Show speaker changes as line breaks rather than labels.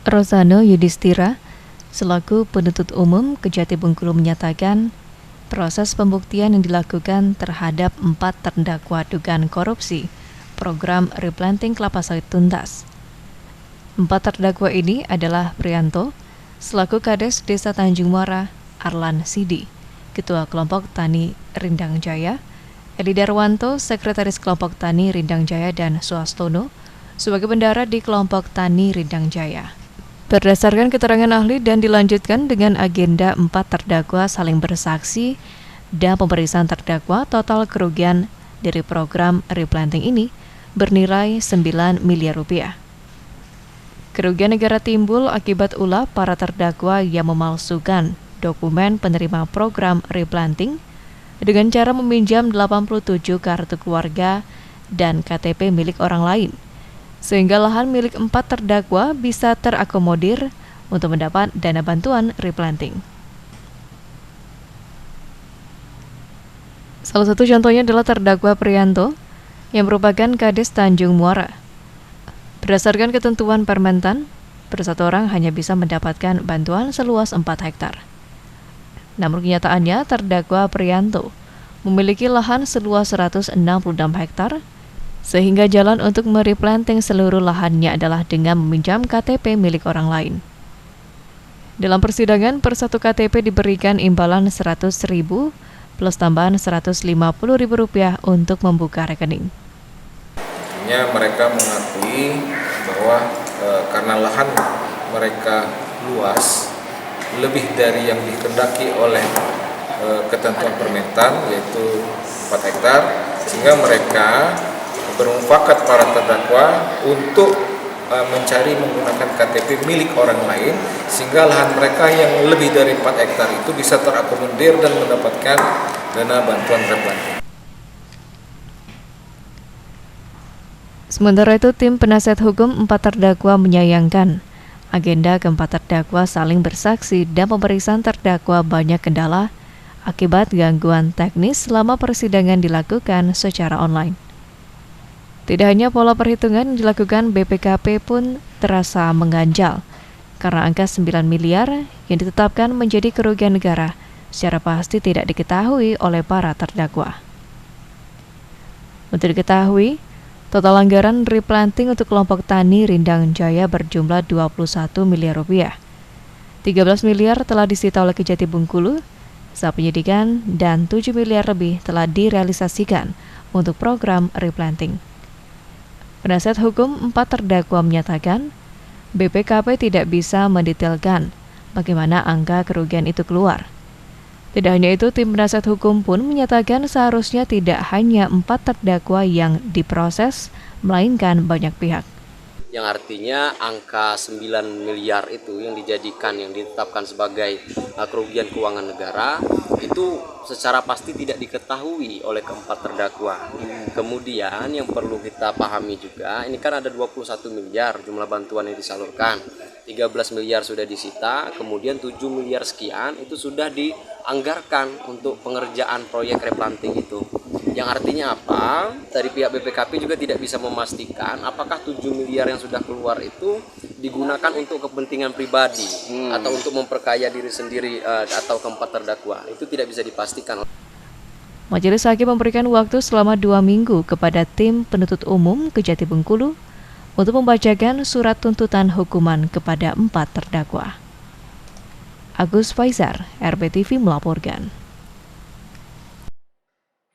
Rosano Yudhistira, selaku penuntut umum Kejati Bengkulu menyatakan, proses pembuktian yang dilakukan terhadap 4 terdakwa dugaan korupsi program replanting kelapa sawit tuntas. 4 terdakwa ini adalah Prianto, selaku Kades Desa Tanjung Muara, Arlan Sidi, Ketua Kelompok Tani Rindang Jaya, Edi Darwanto, Sekretaris Kelompok Tani Rindang Jaya, dan Suastono, sebagai bendahara di Kelompok Tani Rindang Jaya. Berdasarkan keterangan ahli dan dilanjutkan dengan agenda 4 terdakwa saling bersaksi dan pemeriksaan terdakwa, total kerugian dari program replanting ini bernilai 9 miliar rupiah. Kerugian negara timbul akibat ulah para terdakwa yang memalsukan dokumen penerima program replanting dengan cara meminjam 87 kartu keluarga dan KTP milik orang lain, sehingga lahan milik 4 terdakwa bisa terakomodir untuk mendapat dana bantuan replanting. Salah satu contohnya adalah terdakwa Prianto yang merupakan Kades Tanjung Muara. Berdasarkan ketentuan Permentan, per satu orang hanya bisa mendapatkan bantuan seluas 4 hektar. Namun kenyataannya terdakwa Prianto memiliki lahan seluas 166 hektar, sehingga jalan untuk mereplanting seluruh lahannya adalah dengan meminjam KTP milik orang lain. Dalam persidangan, per satu KTP diberikan imbalan 100.000 plus tambahan Rp150.000 untuk membuka rekening.
Mereka mengakui bahwa karena lahan mereka luas, lebih dari yang dikehendaki oleh ketentuan Permentan, yaitu 4 hektar, sehingga mereka bermufakat para terdakwa untuk mencari menggunakan KTP milik orang lain, sehingga lahan mereka yang lebih dari 4 hektar itu bisa terakomodir dan mendapatkan dana bantuan replanting.
Sementara itu, tim penasihat hukum 4 terdakwa menyayangkan agenda keempat terdakwa saling bersaksi dan pemeriksaan terdakwa banyak kendala akibat gangguan teknis selama persidangan dilakukan secara online. Tidak hanya pola perhitungan yang dilakukan BPKP pun terasa mengganjal, karena angka 9 miliar yang ditetapkan menjadi kerugian negara secara pasti tidak diketahui oleh para terdakwa. Untuk diketahui, total anggaran replanting untuk kelompok Tani Rindang Jaya berjumlah 21 miliar rupiah. 13 miliar telah disita oleh Kejati Bengkulu saat penyidikan dan 7 miliar lebih telah direalisasikan untuk program replanting. Penasihat hukum 4 terdakwa menyatakan BPKP tidak bisa mendetailkan bagaimana angka kerugian itu keluar. Tidak hanya itu, tim penasihat hukum pun menyatakan seharusnya tidak hanya 4 terdakwa yang diproses, melainkan banyak pihak.
Yang artinya angka 9 miliar itu yang ditetapkan sebagai kerugian keuangan negara itu secara pasti tidak diketahui oleh keempat terdakwa. Kemudian yang perlu kita pahami juga, ini kan ada 21 miliar jumlah bantuan yang disalurkan. 13 miliar sudah disita, kemudian 7 miliar sekian itu sudah dianggarkan untuk pengerjaan proyek replanting itu. Yang artinya apa? Dari pihak BPKP juga tidak bisa memastikan apakah 7 miliar yang sudah keluar itu digunakan untuk kepentingan pribadi atau untuk memperkaya diri sendiri atau keempat terdakwa. Itu tidak bisa dipastikan.
Majelis Hakim memberikan waktu selama 2 minggu kepada tim penuntut umum Kejati Bengkulu untuk membacakan surat tuntutan hukuman kepada 4 terdakwa. Agus Faizar, RPTV melaporkan.